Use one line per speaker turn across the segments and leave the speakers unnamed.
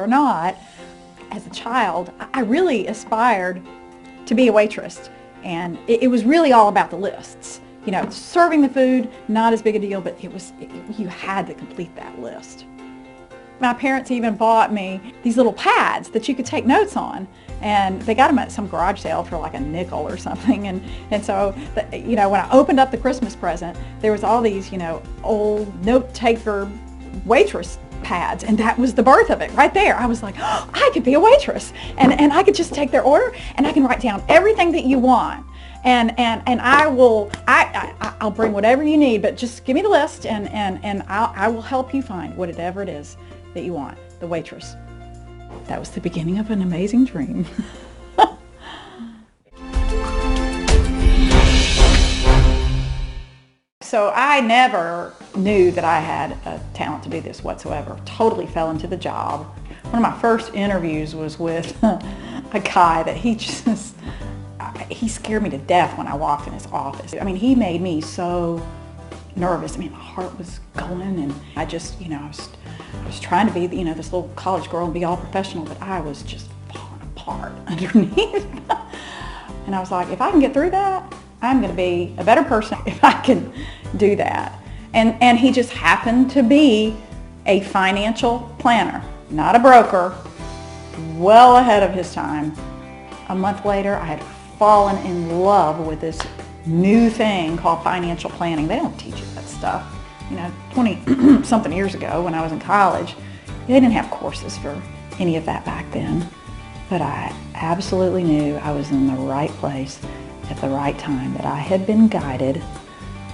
or not, as a child, I really aspired to be a waitress. And it was really all about the lists. You know, serving the food, not as big a deal, but you had to complete that list. My parents even bought me these little pads that you could take notes on. And they got them at some garage sale for like a nickel or something. And so, you know, when I opened up the Christmas present, there was all these, you know, old note-taker waitress pads, and that was the birth of it right there. I was like, oh, I could be a waitress, and I could just take their order, and I can write down everything that you want, and I'll bring whatever you need, but just give me the list, and I will help you find whatever it is that you want. The waitress. That was the beginning of an amazing dream. So I never knew that I had a talent to do this whatsoever. Totally fell into the job. One of my first interviews was with a guy that he scared me to death when I walked in his office. I mean, he made me so nervous. I mean, my heart was going, and I just, you know, I was trying to be, you know, this little college girl and be all professional, but I was just falling apart underneath. And I was like, if I can get through that, I'm going to be a better person if I can do that. And he just happened to be a financial planner, not a broker, well ahead of his time. A month later, I had fallen in love with this new thing called financial planning. They don't teach you that stuff. You know, 20-something years ago when I was in college, they didn't have courses for any of that back then. But I absolutely knew I was in the right place at the right time, that I had been guided.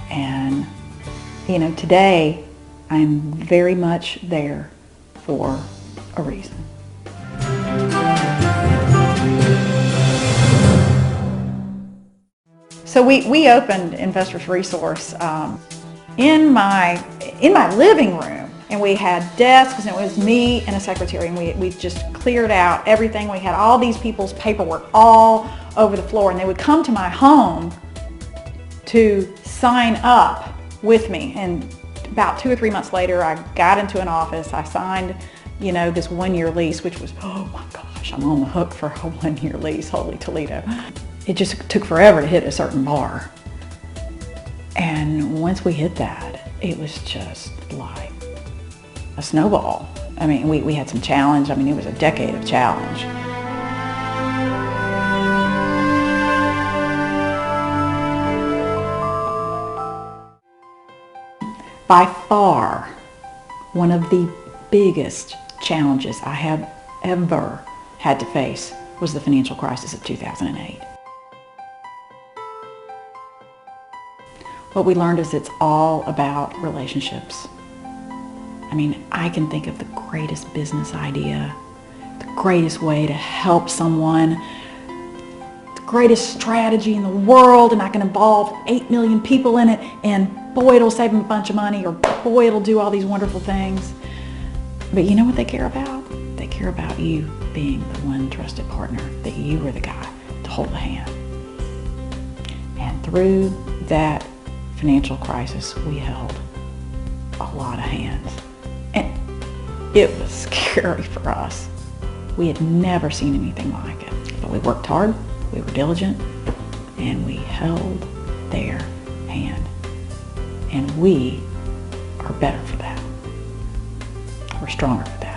And, you know, today I'm very much there for a reason. So we opened Investors Resource in my living room, and we had desks, and it was me and a secretary, and we just cleared out everything. We had all these people's paperwork all over the floor, and they would come to my home to sign up with me. And about 2 or 3 months later, I got into an office. I signed, you know, this 1-year lease, which was, oh my gosh, I'm on the hook for a 1-year lease. Holy Toledo. It just took forever to hit a certain bar. And once we hit that, it was just like a snowball. I mean, we had some challenge. I mean, it was a decade of challenge. By far, one of the biggest challenges I have ever had to face was the financial crisis of 2008. What we learned is it's all about relationships. I mean, I can think of the greatest business idea, the greatest way to help someone, the greatest strategy in the world, and I can involve 8 million people in it, and boy, it'll save them a bunch of money, or boy, it'll do all these wonderful things. But you know what they care about? They care about you being the one trusted partner, that you were the guy to hold the hand. And through that financial crisis, we held a lot of hands. And it was scary for us. We had never seen anything like it. But we worked hard, we were diligent, and we held their hand. And we are better for that. We're stronger for that.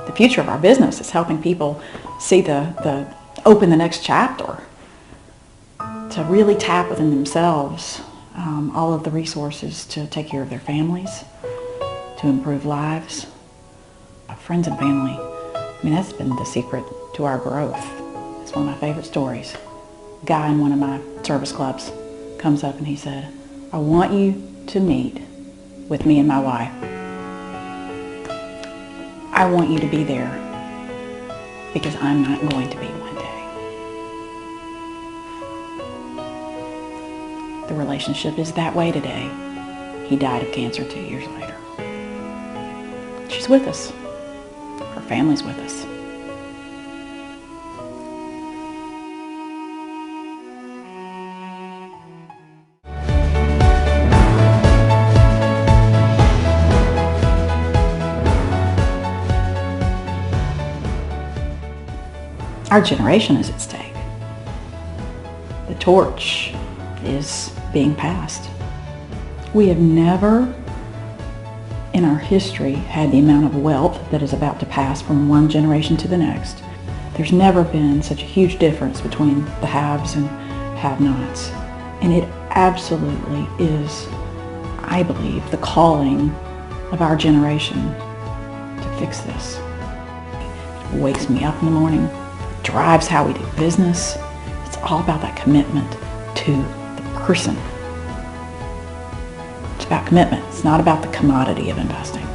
The future of our business is helping people see open the next chapter, to really tap within themselves all of the resources to take care of their families, to improve lives. Friends and family, I mean, that's been the secret to our growth. It's one of my favorite stories. A guy in one of my service clubs comes up and he said, I want you to meet with me and my wife. I want you to be there because I'm not going to be one day. The relationship is that way today. He died of cancer 2 years later. She's with us. Her family's with us. Our generation is at stake. The torch is being passed. We have never in our history had the amount of wealth that is about to pass from one generation to the next. There's never been such a huge difference between the haves and have-nots. And it absolutely is, I believe, the calling of our generation to fix this. It wakes me up in the morning, it drives how we do business. It's all about that commitment to the person. It's about commitment. It's not about the commodity of investing.